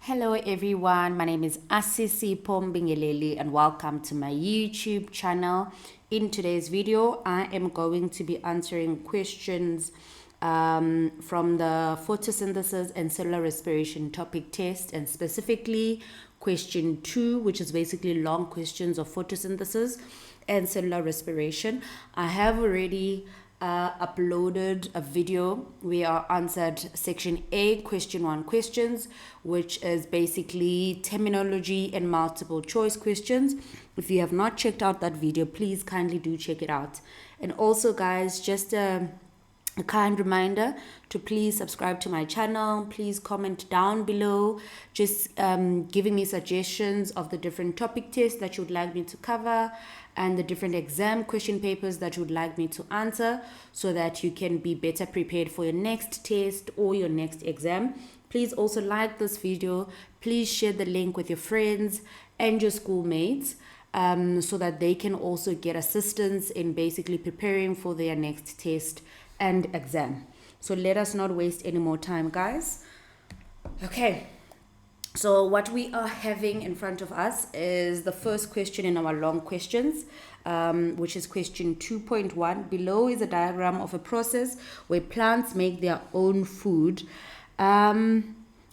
Hello everyone, my name is Asisipho and welcome to my YouTube channel. In today's video, I am going to be answering questions from the photosynthesis and cellular respiration topic test, and specifically question 2, which is basically long questions of photosynthesis and cellular respiration. I have already uploaded a video where I answered section A, question 1 questions, which is basically terminology and multiple choice questions. If you have not checked out that video, please kindly do check it out. And also guys, just a kind reminder to please subscribe to my channel. Please comment down below, just giving me suggestions of the different topic tests that you would like me to cover and the different exam question papers that you would like me to answer, so that you can be better prepared for your next test or your next exam. Please also like this video. Please share the link with your friends and your schoolmates, so that they can also get assistance in basically preparing for their next test and exam. So let us not waste any more time, guys. Okay, so what we are having in front of us is the first question in our long questions, which is question 2.1. Below is a diagram of a process where plants make their own food. I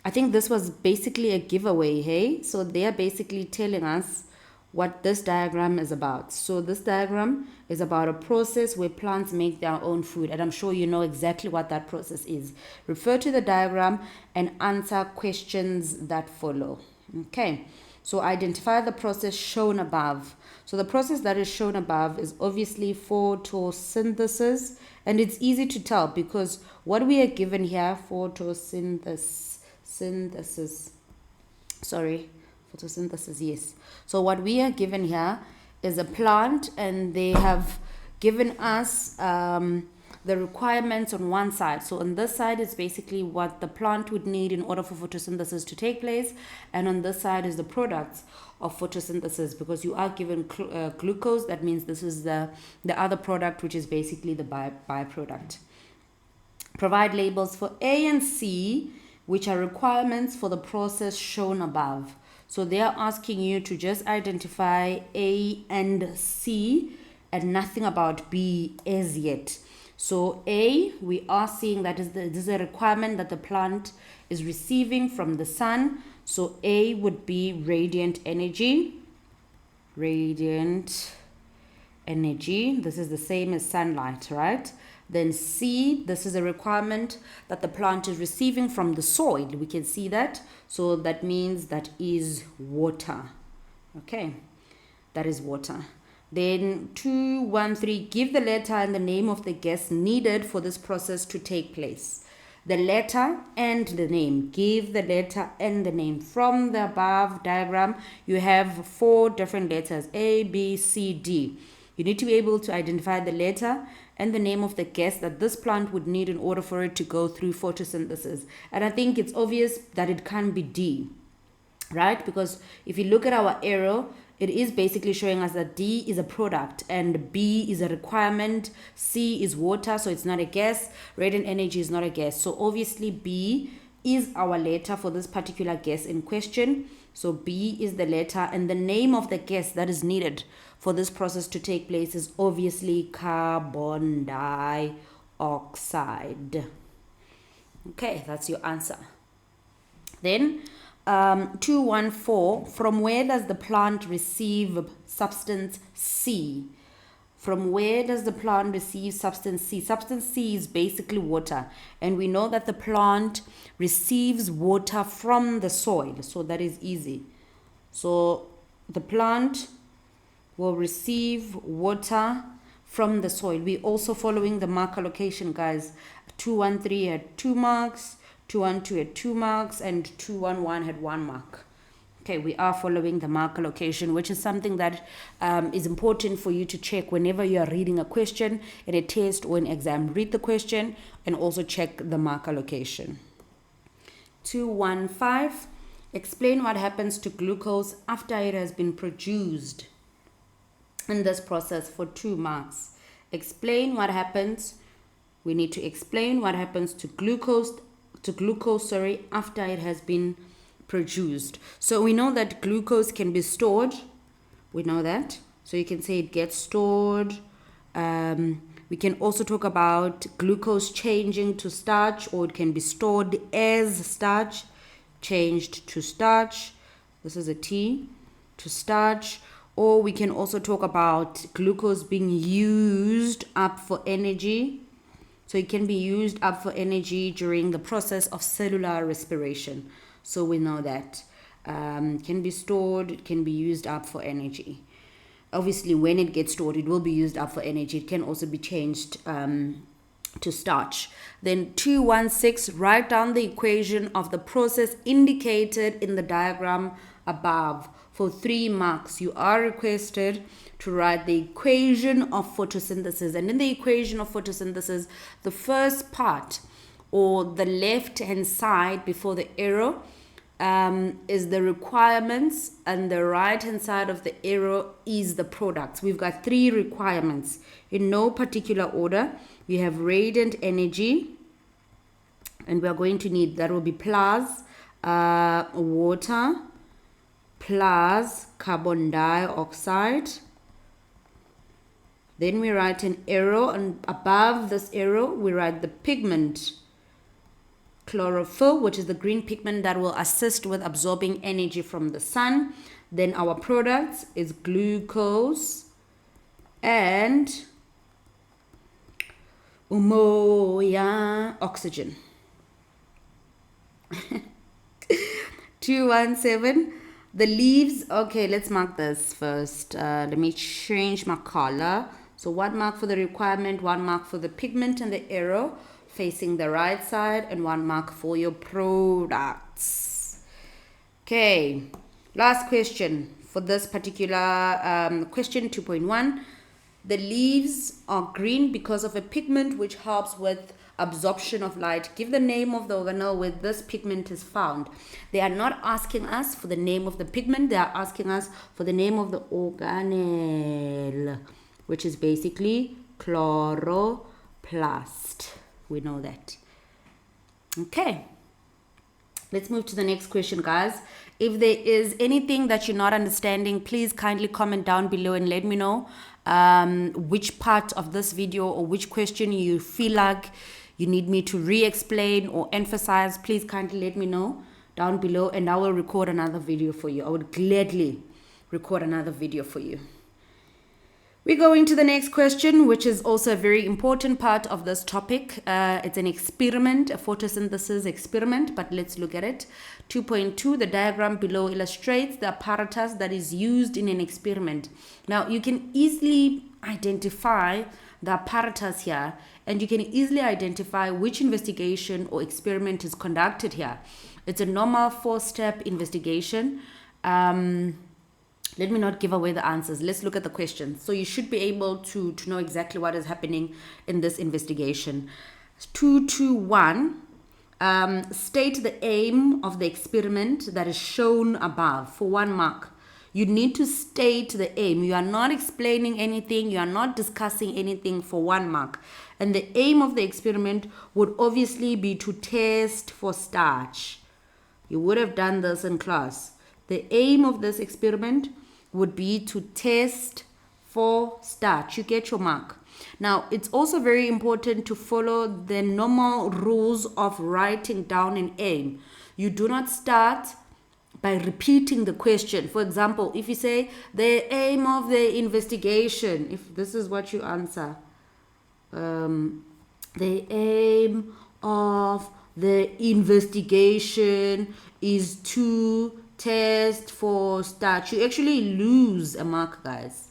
think this was basically a giveaway, hey? So they are basically telling us what this diagram is about. So this diagram is about a process where plants make their own food, and I'm sure you know exactly what that process is. Refer to the diagram and answer questions that follow. Okay, so identify the process shown above. So the process that is shown above is obviously photosynthesis, and it's easy to tell because what we are given here, photosynthesis, yes. So what we are given here is a plant, and they have given us the requirements on one side. So on this side is basically what the plant would need in order for photosynthesis to take place, and on this side is the products of photosynthesis, because you are given glucose. That means this is the other product, which is basically the byproduct. Provide labels for A and C, which are requirements for the process shown above. So they are asking you to just identify A and C and nothing about B as yet. So A, we are seeing that this is a requirement that the plant is receiving from the sun. So A would be radiant energy. Radiant energy. This is the same as sunlight, right? Then C, this is a requirement that the plant is receiving from the soil. We can see that. So that means that is water. Okay, that is water. Then 213, give the letter and the name of the gas needed for this process to take place. The letter and the name. Give the letter and the name. From the above diagram, you have 4 different letters, A, B, C, D. You need to be able to identify the letter and the name of the gas that this plant would need in order for it to go through photosynthesis. And I think it's obvious that it can't be D, right? Because if you look at our arrow, it is basically showing us that D is a product and B is a requirement. C is water, so it's not a gas. Radiant energy is not a gas. So obviously B is our letter for this particular gas in question. So B is the letter, and the name of the gas that is needed for this process to take place is obviously carbon dioxide. Okay, that's your answer. Then 214, from where does the plant receive substance C? From where does the plant receive substance C? Substance C is basically water, and we know that the plant receives water from the soil, so that is easy. So the plant will receive water from the soil. We also following the mark allocation, guys. 213 had 2 marks, 212 had 2 marks, and 211 had 1 mark. Okay, we are following the mark allocation, which is something that is important for you to check whenever you are reading a question in a test or an exam. Read the question and also check the mark allocation. 215, explain what happens to glucose after it has been produced in this process for 2 marks. Explain what happens. We need to explain what happens to glucose after it has been produced. So we know that glucose can be stored. We know that. So you can say it gets stored. We can also talk about glucose changing to starch, or it can be stored as starch, changed to starch. This is a T, to starch. Or we can also talk about glucose being used up for energy. So it can be used up for energy during the process of cellular respiration. So we know that can be stored, it can be used up for energy. Obviously, when it gets stored, it will be used up for energy. It can also be changed to starch. Then 216, write down the equation of the process indicated in the diagram above. For 3 marks, you are requested to write the equation of photosynthesis. And in the equation of photosynthesis, the first part, or the left-hand side before the arrow, is the requirements, and the right-hand side of the arrow is the products. We've got 3 requirements in no particular order. We have radiant energy, and we are going to need, that will be plus water, plus carbon dioxide. Then we write an arrow, and above this arrow we write the pigment chlorophyll, which is the green pigment that will assist with absorbing energy from the sun. Then our products is glucose and umoya, oxygen. 217, the leaves. Okay, let's mark this first. Let me change my color. So 1 mark for the requirement, 1 mark for the pigment and the arrow facing the right side, and 1 mark for your products. Okay, last question for this particular question, 2.1. The leaves are green because of a pigment which helps with absorption of light. Give the name of the organelle where this pigment is found. They are not asking us for the name of the pigment, they are asking us for the name of the organelle, which is basically chloroplast. We know that. Okay, let's move to the next question, guys. If there is anything that you're not understanding, please kindly comment down below and let me know which part of this video or which question you feel like you need me to re-explain or emphasize. Please kindly let me know down below, and I will record another video for you. I would gladly record another video for you. We're going to the next question, which is also a very important part of this topic. It's an experiment, a photosynthesis experiment, but let's look at it. 2.2, the diagram below illustrates the apparatus that is used in an experiment. Now, you can easily identify the apparatus here, and you can easily identify which investigation or experiment is conducted here. It's a normal 4-step investigation. Let me not give away the answers. Let's look at the questions. So you should be able to know exactly what is happening in this investigation. 2.2.1, state the aim of the experiment that is shown above for 1 mark. You need to state the aim. You are not explaining anything. You are not discussing anything for 1 mark. And the aim of the experiment would obviously be to test for starch. You would have done this in class. The aim of this experiment would be to test for starch. You get your mark. Now, it's also very important to follow the normal rules of writing down an aim. You do not start by repeating the question. For example, if you say the aim of the investigation, if this is what you answer, the aim of the investigation is to test for starch. You actually lose a mark, guys.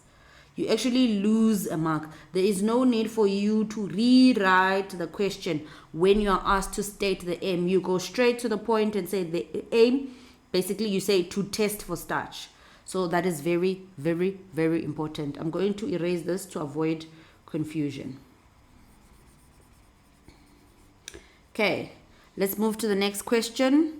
You actually lose a mark. There is no need for you to rewrite the question when you are asked to state the aim. You go straight to the point and say the aim. Basically, you say to test for starch. So that is very, very, very important. I'm going to erase this to avoid confusion. Okay, let's move to the next question.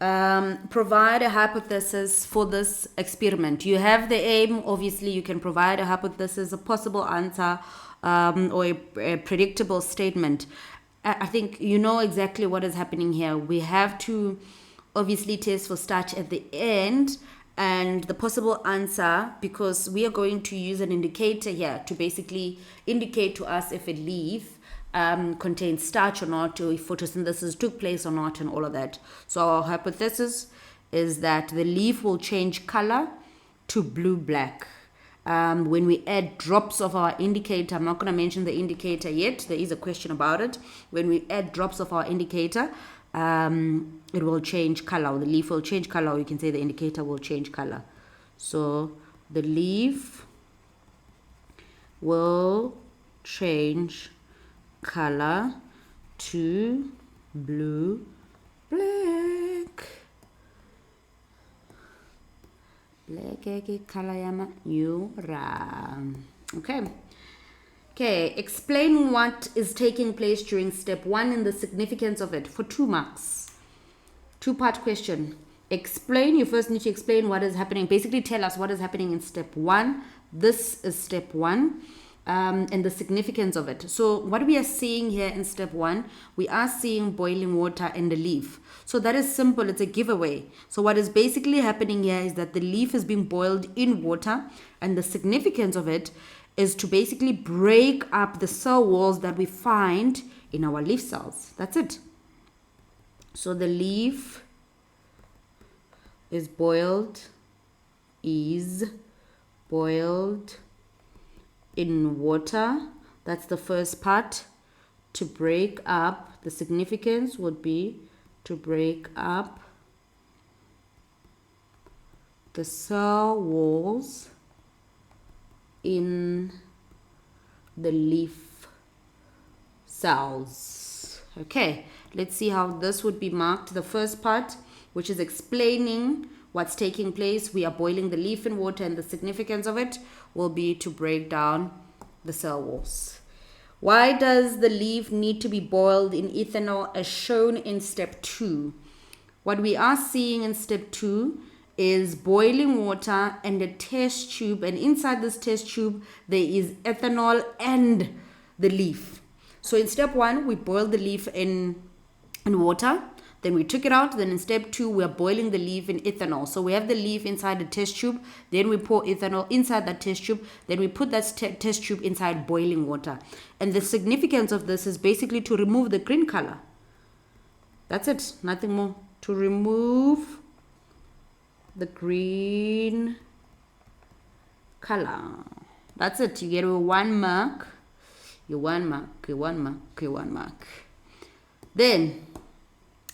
Provide a hypothesis for this experiment. You have the aim. Obviously, you can provide a hypothesis, a possible answer, or a predictable statement. I think you know exactly what is happening here. We have to obviously test for starch at the end, and the possible answer, because we are going to use an indicator here to basically indicate to us if a leaf contains starch or not, or if photosynthesis took place or not, and all of that. So our hypothesis is that the leaf will change color to blue-black. When we add drops of our indicator, I'm not going to mention the indicator yet, there is a question about it. When we add drops of our indicator, it will change color, the leaf will change color, or you can say the indicator will change color. So the leaf will change color to blue black. Black color yama yura. Okay, explain what is taking place during step 1 and the significance of it for 2 marks. 2-part question. Explain, you first need to explain what is happening. Basically tell us what is happening in step 1. This is step 1 and the significance of it. So what we are seeing here in step 1, we are seeing boiling water in the leaf. So that is simple, it's a giveaway. So what is basically happening here is that the leaf is being boiled in water, and the significance of it is to basically break up the cell walls that we find in our leaf cells. That's it. So the leaf is boiled in water. That's the first part. To break up, the significance would be to break up the cell walls in the leaf cells. Okay, let's see how this would be marked. The first part, which is explaining what's taking place, we are boiling the leaf in water, and the significance of it will be to break down the cell walls. Why does the leaf need to be boiled in ethanol as shown in step 2? What we are seeing in step 2 is boiling water and a test tube, and inside this test tube there is ethanol and the leaf. So in step 1 we boiled the leaf in water, then we took it out, then in step 2 we are boiling the leaf in ethanol. So we have the leaf inside the test tube, then we pour ethanol inside that test tube, then we put that test tube inside boiling water. And the significance of this is basically to remove the green color. That's it, nothing more. To remove the green color. That's it. You get a 1 mark. Your 1 mark. Your 1 mark. Your 1 mark. Then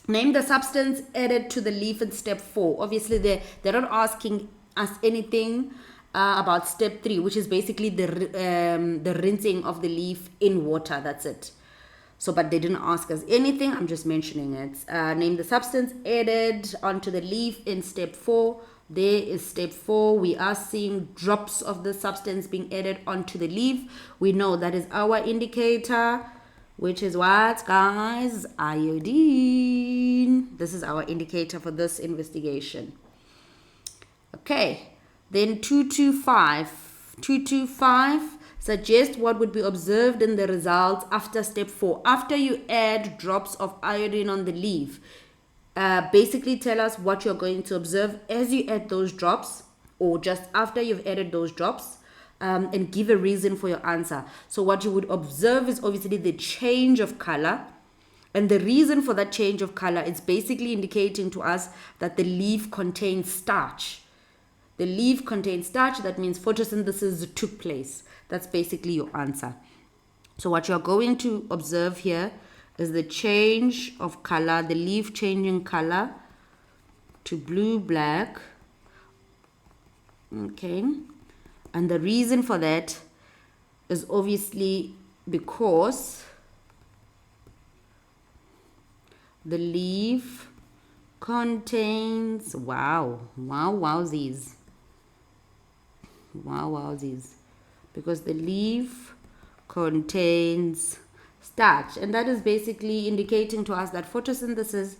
name the substance added to the leaf in step 4. Obviously, they're not asking us anything about step 3, which is basically the rinsing of the leaf in water. That's it. So, but they didn't ask us anything. I'm just mentioning it. Name the substance added onto the leaf in step 4. There is step 4. We are seeing drops of the substance being added onto the leaf. We know that is our indicator, which is what, guys? Iodine. This is our indicator for this investigation. Okay. Then 225. 225. Suggest what would be observed in the results after step 4. After you add drops of iodine on the leaf, basically tell us what you're going to observe as you add those drops, or just after you've added those drops, and give a reason for your answer. So what you would observe is obviously the change of color, and the reason for that change of color is basically indicating to us that the leaf contains starch. The leaf contains starch, that means photosynthesis took place. That's basically your answer. So what you're going to observe here is the change of color, the leaf changing color to blue-black. Okay. And the reason for that is obviously because the leaf contains, wowsies. Because the leaf contains starch, and that is basically indicating to us that photosynthesis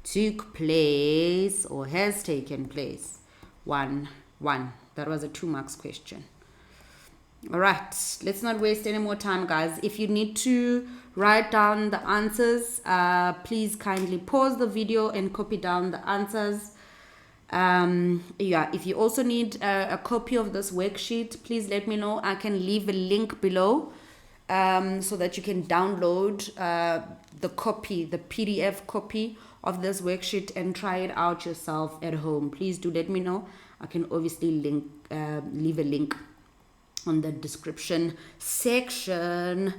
took place or has taken place. 1. That was a 2 marks question. All right, let's not waste any more time, guys. If you need to write down the answers. Please kindly pause the video and copy down the answers. If you also need a copy of this worksheet, please let me know. I can leave a link below so that you can download the PDF copy of this worksheet and try it out yourself at home. Please do let me know. I can obviously leave a link on the description section.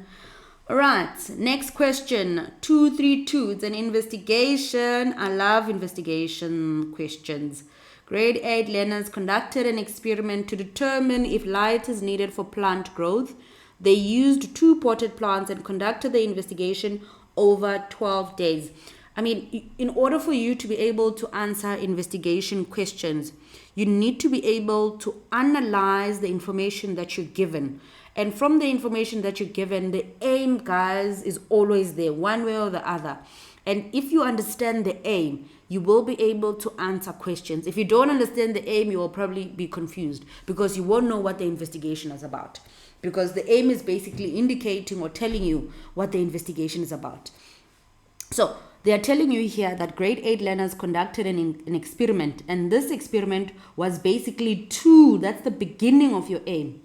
All right, next question, 232. It's an investigation. I love investigation questions. Grade 8 learners conducted an experiment to determine if light is needed for plant growth. They used 2 potted plants and conducted the investigation over 12 days. I mean, in order for you to be able to answer investigation questions, you need to be able to analyze the information that you're given. And from the information that you're given, the aim, guys, is always there, one way or the other. And if you understand the aim, you will be able to answer questions. If you don't understand the aim, you will probably be confused because you won't know what the investigation is about. Because the aim is basically indicating or telling you what the investigation is about. So they are telling you here that grade 8 learners conducted an experiment. And this experiment was basically that's the beginning of your aim,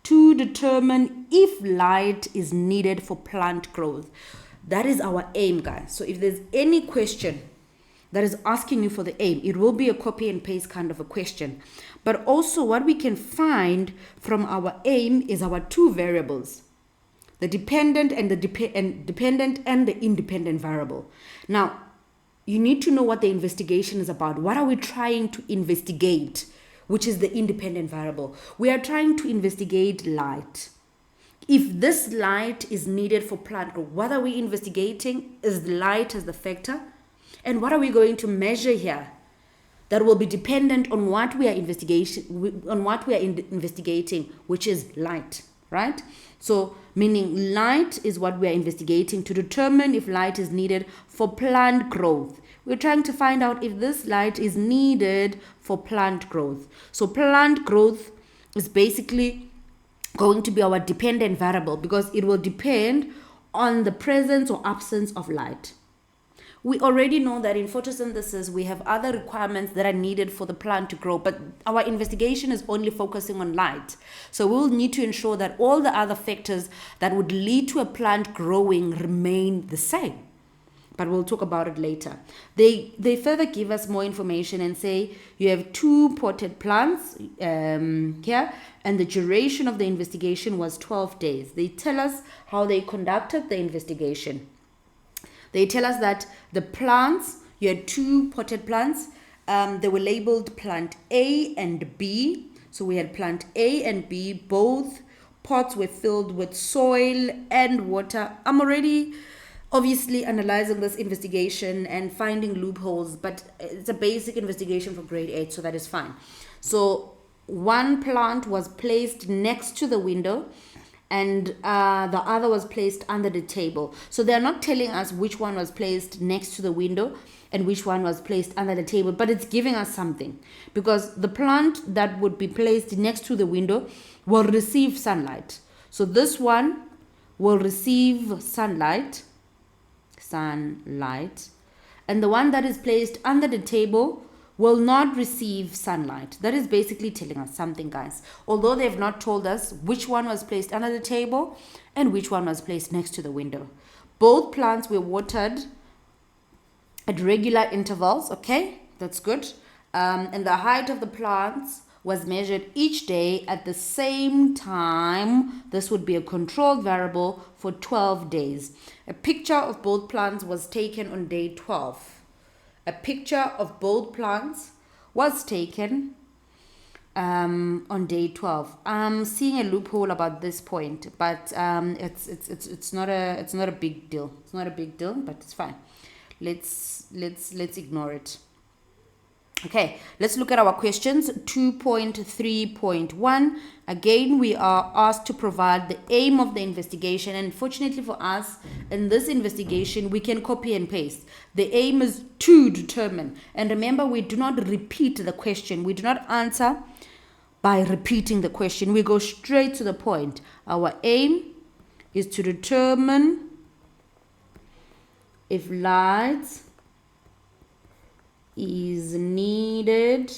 to determine if light is needed for plant growth. That is our aim, guys. So if there's any question that is asking you for the aim, it will be a copy and paste kind of a question. But also what we can find from our aim is our 2 variables, the dependent and the independent variable. Now, you need to know what the investigation is about. What are we trying to investigate? Which is the independent variable. We are trying to investigate light. If this light is needed for plant growth, what are we investigating? Is the light as the factor? And what are we going to measure here? That will be dependent on what we are investigating, which is light, right? So, meaning light is what we are investigating to determine if light is needed for plant growth. We're trying to find out if this light is needed for plant growth. So plant growth is basically going to be our dependent variable because it will depend on the presence or absence of light. We already know that in photosynthesis, we have other requirements that are needed for the plant to grow, but our investigation is only focusing on light. So we'll need to ensure that all the other factors that would lead to a plant growing remain the same. But we'll talk about it later. They further give us more information and say you have 2 potted plants here, and the duration of the investigation was 12 days. They tell us how they conducted the investigation. They tell us that the plants, you had 2 potted plants. They were labeled plant A and B. So we had plant A and B. Both pots were filled with soil and water. I'm already obviously analyzing this investigation and finding loopholes, but it's a basic investigation for grade 8, so that is fine. So 1 plant was placed next to the window and the other was placed under the table. So they're not telling us which one was placed next to the window and which one was placed under the table, but it's giving us something because the plant that would be placed next to the window will receive sunlight. So this one will receive sunlight, and the one that is placed under the table will not receive sunlight. That is basically telling us something, guys. Although they have not told us which one was placed under the table and which one was placed next to the window. Both plants were watered at regular intervals. Okay, that's good. And the height of the plants was measured each day at the same time. This would be a controlled variable for 12 days. A picture of both plants was taken on day 12. A picture of both plants was taken on day 12. I'm seeing a loophole about this point, but it's not a big deal. It's not a big deal, but it's fine. Let's ignore it. Okay, let's look at our questions. 2.3.1. Again, we are asked to provide the aim of the investigation, and fortunately for us, in this investigation, we can copy and paste. The aim is to determine. And remember, we do not repeat the question. We do not answer by repeating the question. We go straight to the point. Our aim is to determine if light is needed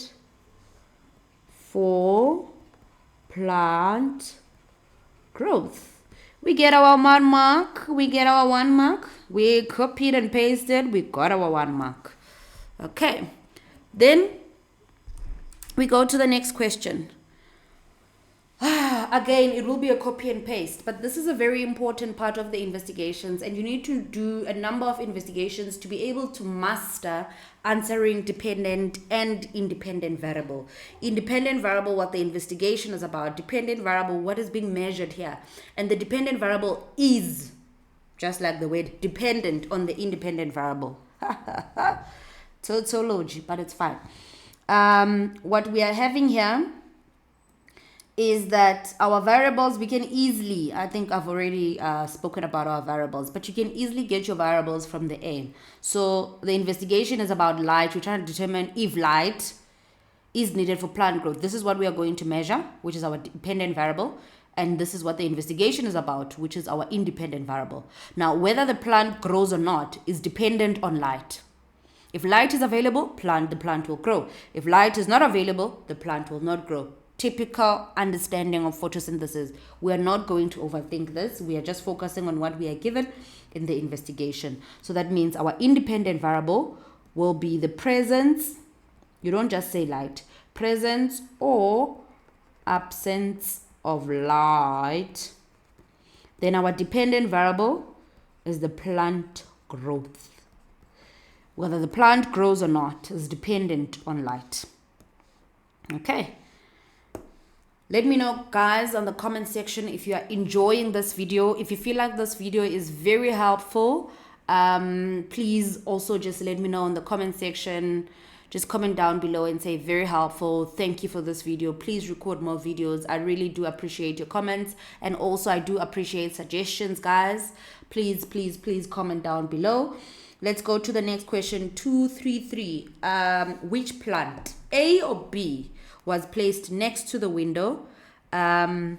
for plant growth. We get our 1 mark. We get our 1 mark. We copied and pasted. We got our 1 mark. Okay. Then we go to the next question. Again, it will be a copy and paste, but this is a very important part of the investigations, and you need to do a number of investigations to be able to master answering dependent and independent variable. Independent variable, what the investigation is about. Dependent variable, what is being measured here. And the dependent variable is, just like the word, dependent on the independent variable. Tautology, but it's fine. What we are having here is that our variables, we can easily, I think I've already spoken about our variables, but you can easily get your variables from the A. So the investigation is about light. We're trying to determine if light is needed for plant growth. This is what we are going to measure, which is our dependent variable. And this is what the investigation is about, which is our independent variable. Now, whether the plant grows or not is dependent on light. If light is available, the plant will grow. If light is not available, the plant will not grow. Typical understanding of photosynthesis. We are not going to overthink this. We are just focusing on what we are given in the investigation. So that means our independent variable will be the presence. You don't just say light. Presence or absence of light. Then our dependent variable is the plant growth. Whether the plant grows or not is dependent on light. Okay. Let me know, guys, on the comment section if you are enjoying this video. If you feel like this video is very helpful, please also just let me know in the comment section. Just comment down below and say very helpful. Thank you for this video. Please record more videos. I really do appreciate your comments. And also I do appreciate suggestions, guys. Please, please, please comment down below. Let's go to the next question. 233. Which plant, A or B, was placed next to the window, and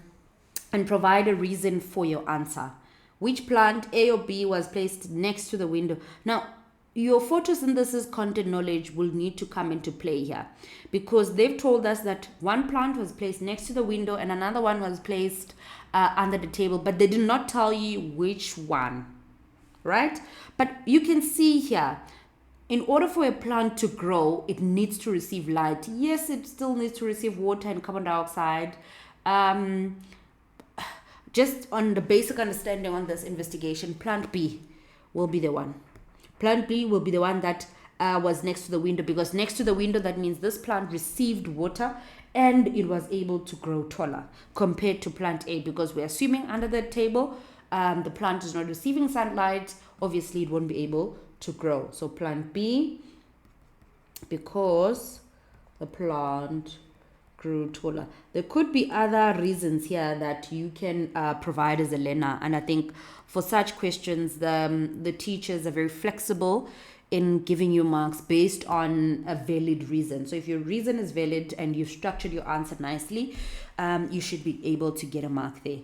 provide a reason for your answer. Which plant, A or B, was placed next to the window? Now, your photosynthesis content knowledge will need to come into play here, because they've told us that one plant was placed next to the window and another one was placed under the table, but they did not tell you which one, right? But you can see here, in order for a plant to grow, it needs to receive light. Yes, it still needs to receive water and carbon dioxide. Just on the basic understanding on this investigation, plant B will be the one. Plant B will be the one that was next to the window, because next to the window, that means this plant received water and it was able to grow taller compared to plant A, because we're assuming under the table, the plant is not receiving sunlight. Obviously, it won't be able to grow. So plant B, because the plant grew taller. There could be other reasons here that you can provide as a learner, and I think for such questions the teachers are very flexible in giving you marks based on a valid reason. So if your reason is valid and you've structured your answer nicely, you should be able to get a mark there.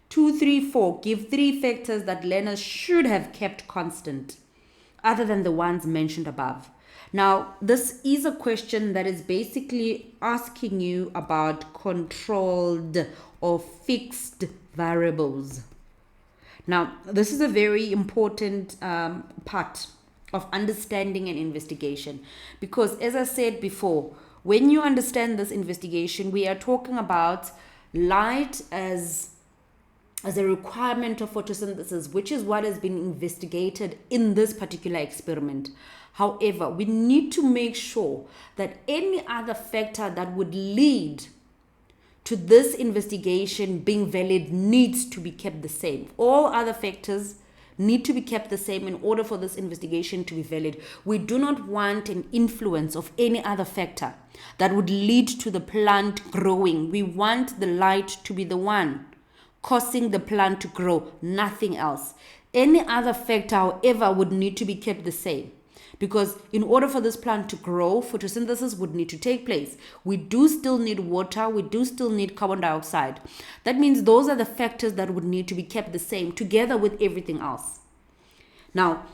2, 3, 4. Give 3 factors that learners should have kept constant other than the ones mentioned above. Now, this is a question that is basically asking you about controlled or fixed variables. Now, this is a very important part of understanding an investigation, because as I said before, when you understand this investigation, we are talking about light as a requirement of photosynthesis, which is what has been investigated in this particular experiment. However, we need to make sure that any other factor that would lead to this investigation being valid needs to be kept the same. All other factors need to be kept the same in order for this investigation to be valid. We do not want an influence of any other factor that would lead to the plant growing. We want the light to be the one causing the plant to grow, nothing else. Any other factor, however, would need to be kept the same, because in order for this plant to grow, photosynthesis would need to take place. We do still need water, we do still need carbon dioxide. That means those are the factors that would need to be kept the same together with everything else. Now,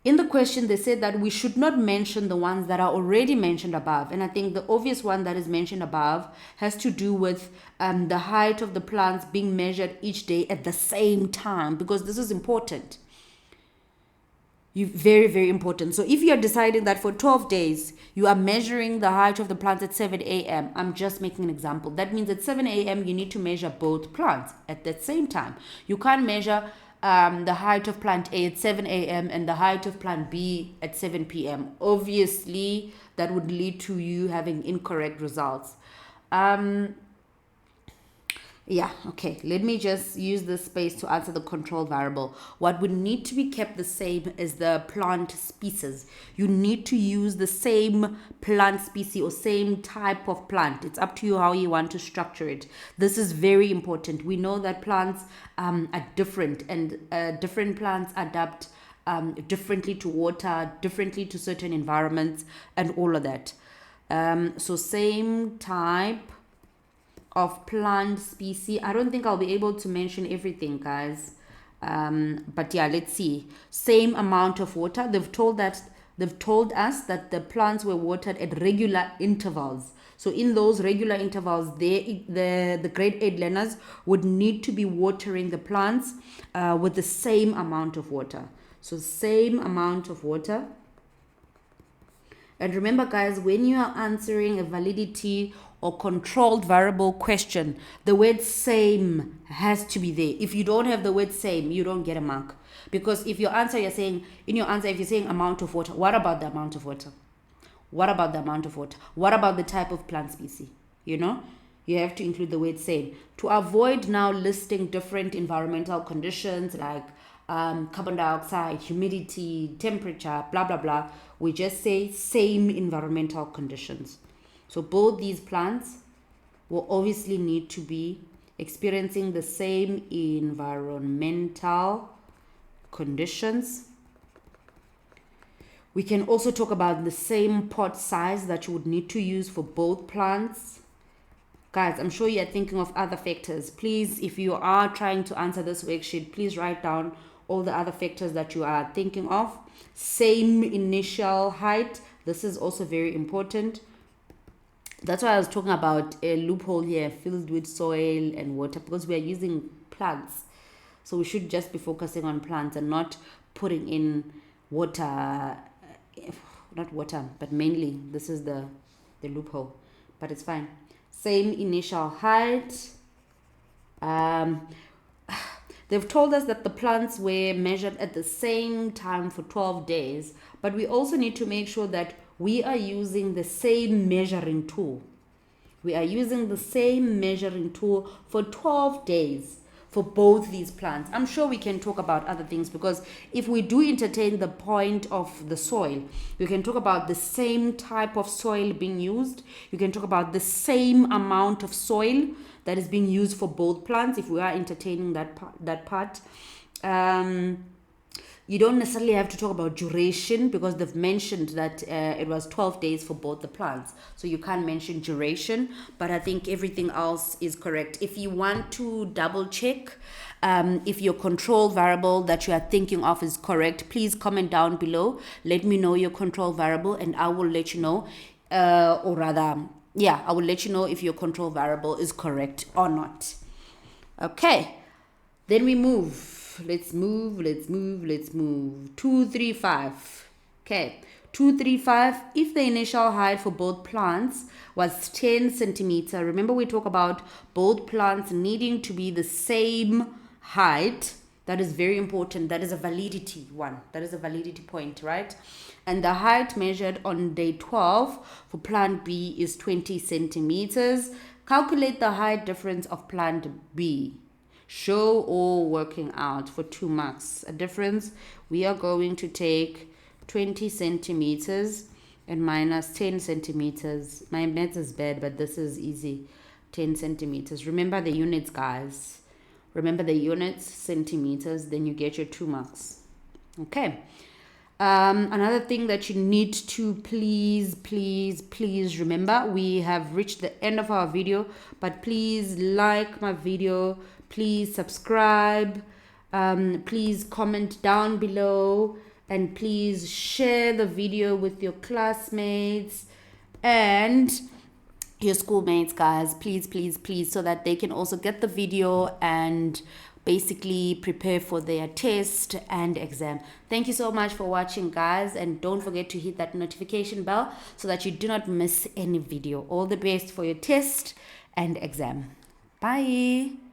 In the question, they said that we should not mention the ones that are already mentioned above. And I think the obvious one that is mentioned above has to do with the height of the plants being measured each day at the same time, because this is important. Very, very important. So if you are deciding that for 12 days, you are measuring the height of the plants at 7 a.m., I'm just making an example. That means at 7 a.m., you need to measure both plants at that same time. You can't measure the height of plant A at 7 a.m. and the height of plant B at 7 p.m. Obviously, that would lead to you having incorrect results. Yeah, okay. Let me just use this space to answer the control variable. What would need to be kept the same is the plant species. You need to use the same plant species or same type of plant. It's up to you how you want to structure it. This is very important. We know that plants are different, and different plants adapt differently to water, differently to certain environments, and all of that. So same type of plant species. I don't think I'll be able to mention everything, guys, but yeah, let's see. Same amount of water. They've told us that the plants were watered at regular intervals. So in those regular intervals, the grade 8 learners would need to be watering the plants with the same amount of water. So same amount of water. And remember, guys, when you are answering a validity or controlled variable question, the word same has to be there. If you don't have the word same, you don't get a mark. Because if your answer, if you're saying amount of water, what about the amount of water? What about the amount of water? What about the type of plant species? You have to include the word same. To avoid now listing different environmental conditions like carbon dioxide, humidity, temperature, blah, blah, blah, we just say same environmental conditions. So both these plants will obviously need to be experiencing the same environmental conditions. We can also talk about the same pot size that you would need to use for both plants. Guys, I'm sure you're thinking of other factors. Please, if you are trying to answer this worksheet, please write down all the other factors that you are thinking of. Same initial height. This is also very important. That's why I was talking about a loophole here filled with soil and water, because we are using plants. So we should just be focusing on plants and not putting in water, not water, but mainly this is the loophole, but it's fine. Same initial height. They've told us that the plants were measured at the same time for 12 days, but we also need to make sure that we are using the same measuring tool. We are using the same measuring tool for 12 days for both these plants. I'm sure we can talk about other things, because if we do entertain the point of the soil, you can talk about the same type of soil being used. You can talk about the same amount of soil that is being used for both plants if we are entertaining that part. You don't necessarily have to talk about duration, because they've mentioned that it was 12 days for both the plants. So you can't mention duration, but I think everything else is correct. If you want to double check if your control variable that you are thinking of is correct, please comment down below. Let me know your control variable and I will let you know, I will let you know if your control variable is correct or not. Okay, then we move. Let's move. 235. Okay, 235. If the initial height for both plants was 10 centimeter, remember we talk about both plants needing to be the same height. That is very important. That is a validity one. That is a validity point, right? And the height measured on day 12 for plant B is 20 centimeters. Calculate the height difference of plant B. Show all working out for 2 marks. A difference, we are going to take 20 centimeters and minus 10 centimeters. My math is bad, but this is easy. 10 centimeters. Remember the units, guys. Remember the units, centimeters, then you get your 2 marks. Okay. Another thing that you need to please remember, we have reached the end of our video, but please like my video. Please subscribe. Please comment down below. and please share the video with your classmates and your schoolmates, guys. Please, please, please, so that they can also get the video and basically prepare for their test and exam. Thank you so much for watching, guys, and don't forget to hit that notification bell so that you do not miss any video. All the best for your test and exam. Bye.